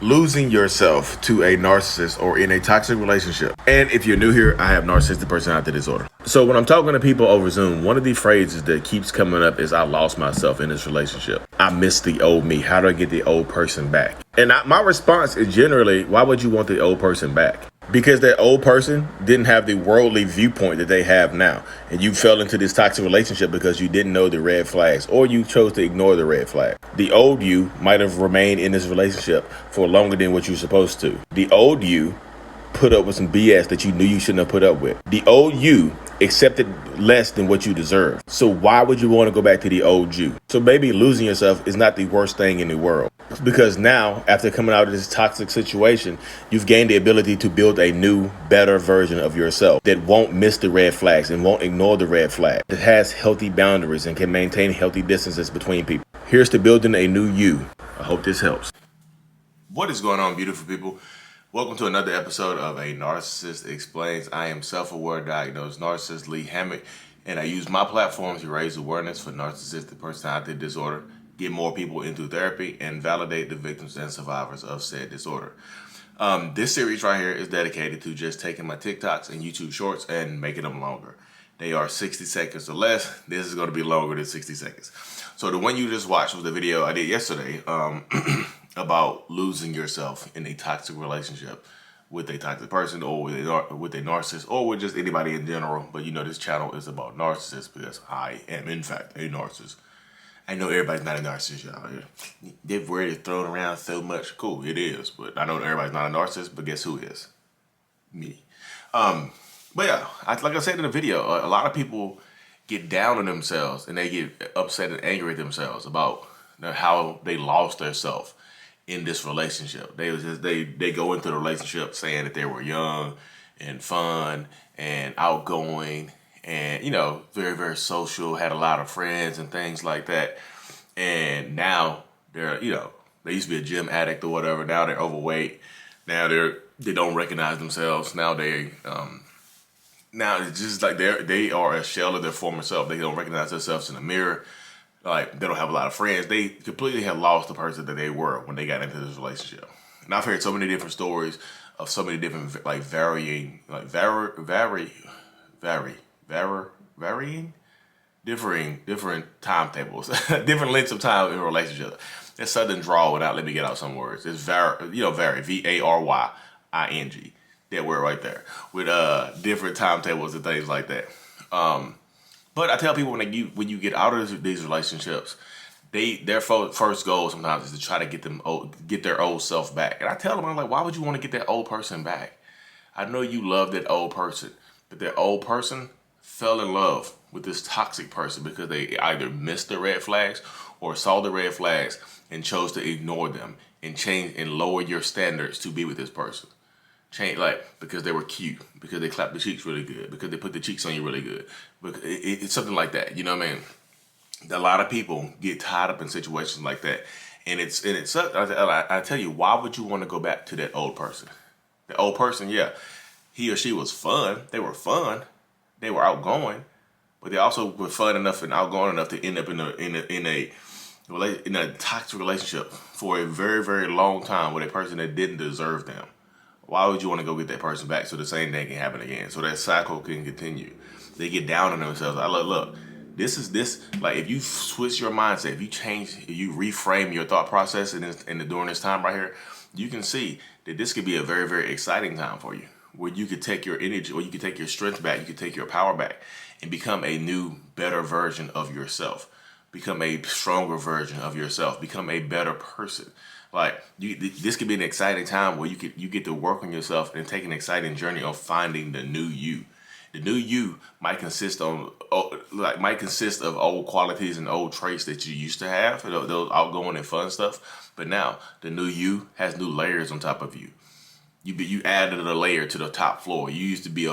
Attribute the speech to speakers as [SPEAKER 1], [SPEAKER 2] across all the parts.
[SPEAKER 1] losing yourself to a narcissist or in a toxic relationship. And if you're new here, I have narcissistic personality disorder. So when I'm talking to people over Zoom, one of the phrases that keeps coming up is I lost myself in this relationship. I miss the old me. How do I get the old person back? And my response is generally, why would you want the old person back? Because that old person didn't have the worldly viewpoint that they have now. And you fell into this toxic relationship because you didn't know the red flags or you chose to ignore the red flag. The old you might have remained in this relationship for longer than what you're supposed to. The old you put up with some BS that you knew you shouldn't have put up with. The old you accepted less than what you deserve. So why would you want to go back to the old you? So maybe losing yourself is not the worst thing in the world. Because now, after coming out of this toxic situation, you've gained the ability to build a new, better version of yourself that won't miss the red flags and won't ignore the red flag. That has healthy boundaries and can maintain healthy distances between people. Here's to building a new you. I hope this helps. What is going on, beautiful people? Welcome to another episode of A Narcissist Explains. I am self-aware diagnosed narcissist Lee Hammock, and I use my platform to raise awareness for narcissistic personality disorder, get more people into therapy, and validate the victims and survivors of said disorder. This series right here is dedicated to just taking my TikToks and YouTube shorts and making them longer. They are 60 seconds or less. This is going to be longer than 60 seconds. So the one you just watched was the video I did yesterday about losing yourself in a toxic relationship with a toxic person or with a narcissist or with just anybody in general. But you know, this channel is about narcissists because I am in fact a narcissist. I know everybody's not a narcissist, y'all. That word is thrown around so much. Cool, it is. But I know everybody's not a narcissist, but guess who is? Me. But yeah, like I said in the video, a lot of people get down on themselves and they get upset and angry at themselves about how they lost their self in this relationship. They go into the relationship saying that they were young and fun and outgoing and, you know, very, very social, had a lot of friends and things like that. And now they're, you know, they used to be a gym addict or whatever. Now they're overweight. Now they don't recognize themselves. Now it's just like they are a shell of their former self. They don't recognize themselves in the mirror. Like, they don't have a lot of friends. They completely have lost the person that they were when they got into this relationship. And I've heard so many different stories of so many different, like, varying, different timetables, different lengths of time in a relationship. It's southern drawl without let me get out some words. It's vary, V-A-R-Y-I-N-G. That word right there, with different timetables and things like that. But I tell people when you get out of these relationships, their first goal sometimes is to try to get their old self back. And I tell them, I'm like, why would you want to get that old person back? I know you love that old person, but that old person fell in love with this toxic person because they either missed the red flags or saw the red flags and chose to ignore them and change and lower your standards to be with this person. Change, like, because they were cute, because they clapped the cheeks really good, because they put the cheeks on you really good. It's something like that, you know what I mean? A lot of people get tied up in situations like that, and it sucks. I tell you, why would you want to go back to that old person? The old person, yeah, he or she was fun. They were fun. They were outgoing, but they also were fun enough and outgoing enough to end up in a toxic relationship for a very, very long time with a person that didn't deserve them. Why would you want to go get that person back so the same thing can happen again? So that cycle can continue. They get down on themselves. Look, like, if you switch your mindset, if you reframe your thought process during this time right here, you can see that this could be a very, very exciting time for you, where you could take your energy, or you could take your strength back, you could take your power back and become a new, better version of yourself. Become a stronger version of yourself. Become a better person. Like, this could be an exciting time where you get to work on yourself and take an exciting journey of finding the new you. The new you might consist of old qualities and old traits that you used to have, those outgoing and fun stuff. But now the new you has new layers on top of you. You added a layer to the top floor. You used to be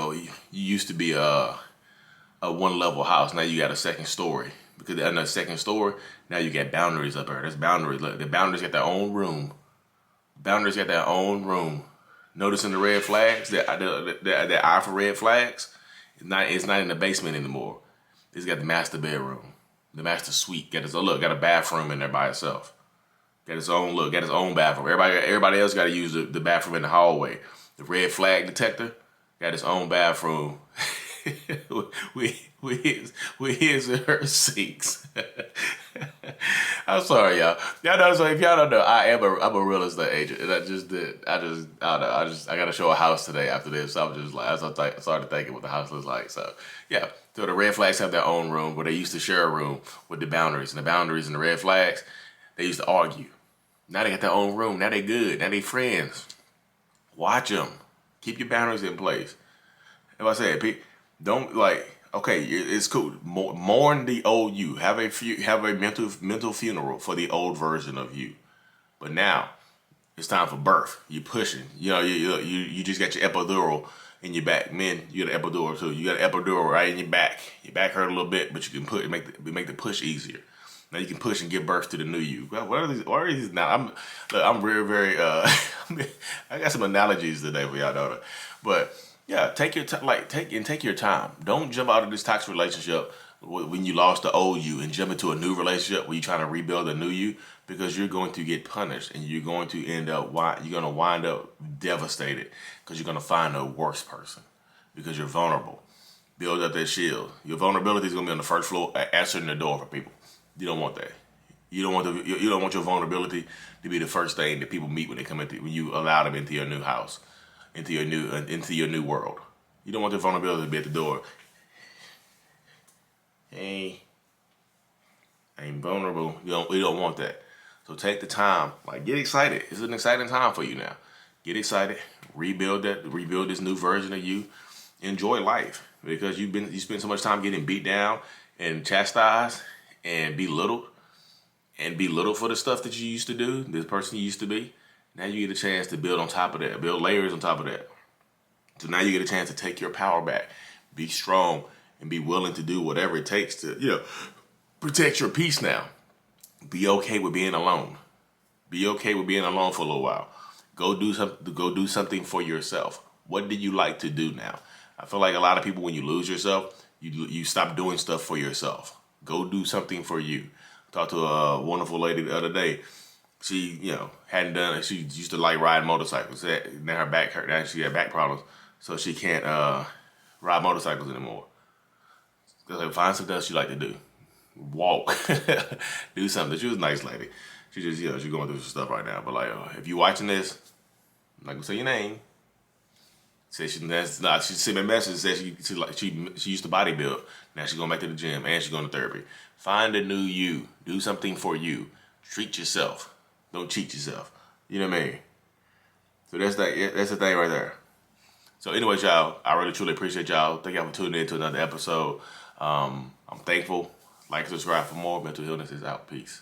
[SPEAKER 1] a one-level house. Now you got a second story. Because in the second story, now you got boundaries up there. There's boundaries. Look, the boundaries got their own room. Boundaries got their own room. Noticing the red flags, the eye for red flags, it's not in the basement anymore. It's got the master bedroom, the master suite. Got a bathroom in there by itself. Got his own look, got his own bathroom. Everybody else got to use the bathroom in the hallway. The red flag detector got his own bathroom with his or her sinks. I'm sorry, y'all. Y'all know, so if y'all don't know, I'm a real estate agent, and I don't know. I got to show a house today after this. So I'm just like, I started thinking what the house looks like. So yeah, so the red flags have their own room, where they used to share a room with the boundaries, and the boundaries and the red flags, they used to argue. Now they got their own room. Now they good. Now they friends. Watch them. Keep your boundaries in place. If I said, don't okay, it's cool. Mourn the old you. Have a mental funeral for the old version of you. But now it's time for birth. You're pushing. You just got your epidural in your back. Men, you got an epidural too. You got an epidural right in your back. Your back hurt a little bit, but you can make the push easier. Now you can push and give birth to the new you. Well, what are these now? I'm very I got some analogies today for y'all, daughter. But yeah, take your take your time. Don't jump out of this toxic relationship when you lost the old you and jump into a new relationship where you're trying to rebuild a new you, because you're going to get punished and you're going to wind up devastated, because you're going to find a worse person because you're vulnerable. Build up that shield. Your vulnerability is going to be on the first floor, answering the door for people. You don't want that. You don't want your vulnerability to be the first thing that people meet when they come when you allow them into your new house, into your new world. You don't want their vulnerability to be at the door. Hey, I'm vulnerable. We don't want that. So take the time. Get excited. It's an exciting time for you now. Get excited. Rebuild this new version of you. Enjoy life, because you spend so much time getting beat down and chastised and belittled for the stuff that you used to do, this person you used to be. Now you get a chance to build on top of that, build layers on top of that. So now you get a chance to take your power back, be strong, and be willing to do whatever it takes to, protect your peace now. Be okay with being alone. Be okay with being alone for a little while. Go do something for yourself. What do you like to do now? I feel like a lot of people, when you lose yourself, you stop doing stuff for yourself. Go do something for you. Talked to a wonderful lady the other day. She, hadn't done it. She used to like riding motorcycles. Now her back hurt. Now she had back problems, so she can't ride motorcycles anymore. Find something else you like to do. Walk, do something. She was a nice lady. She just, she's going through some stuff right now. But if you're watching this, I'm not gonna say your name. She sent me a message. Said she used to bodybuild. Now she's going back to the gym and she's going to therapy. Find a new you. Do something for you. Treat yourself. Don't cheat yourself. You know what I mean? So that's the thing right there. So anyways, y'all, I really truly appreciate y'all. Thank y'all for tuning in to another episode. I'm thankful. Like, subscribe for more. Mental Illness is out. Peace.